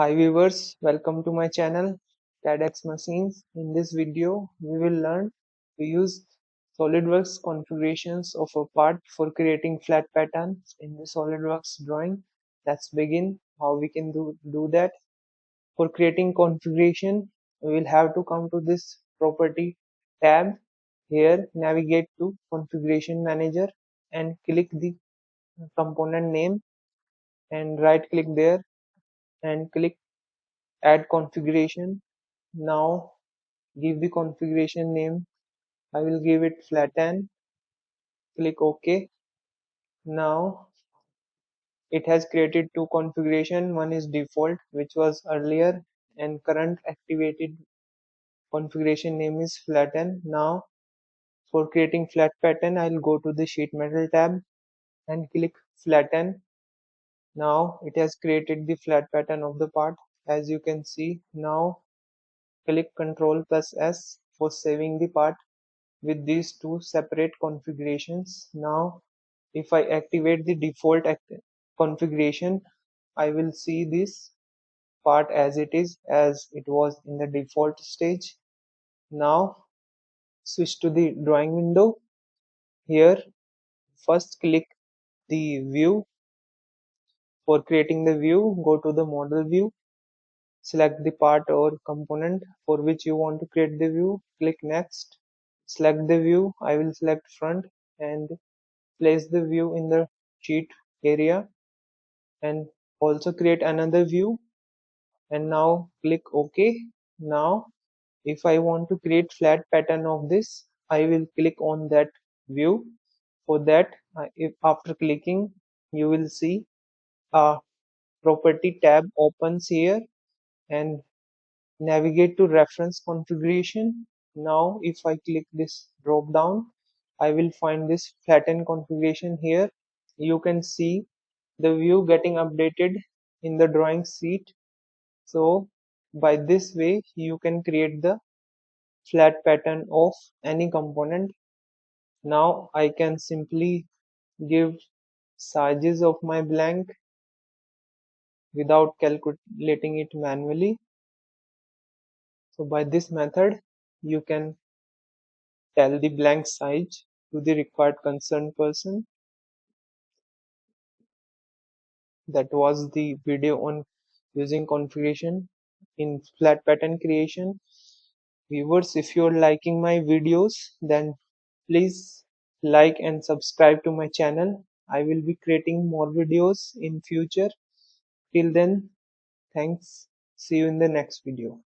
Hi viewers, welcome to my channel TEDx Machines. In this video, we will learn to use SolidWorks configurations of a part for creating flat patterns in the SolidWorks drawing. Let's begin how we can do that. For creating configuration, we will have to come to this property tab. Here, navigate to Configuration Manager and click the component name and right click there and click Add configuration. Now give the configuration name. I will give it flatten. Click OK. Now it has created two configuration. One is default, which was earlier, and current activated configuration name is flatten. Now for creating flat pattern, I'll go to the sheet metal tab and click flatten. Now it has created the flat pattern of the part, as you can see. Now click Ctrl plus S for saving the part with these two separate configurations. Now if I activate the default configuration, I will see this part as it was in the default stage. Now switch to the drawing window. Here first click the view. For creating the view, go to the model view, select the part or component for which you want to create the view, click next, select the view. I will select front and place the view in the sheet area and also create another view, and now click OK. Now if I want to create flat pattern of this, I will click on that view. For that, if after clicking, you will see a property tab opens here and navigate to reference configuration. Now if I click this drop down, I will find this flatten configuration here. You can see the view getting updated in the drawing sheet. So by this way you can create the flat pattern of any component. Now I can simply give sizes of my blank without calculating it manually. So by this method you can tell the blank size to the required concerned person. That was the video on using configuration in flat pattern creation. Viewers, if you're liking my videos, then please like and subscribe to my channel. I will be creating more videos in future. Till then, thanks. See you in the next video.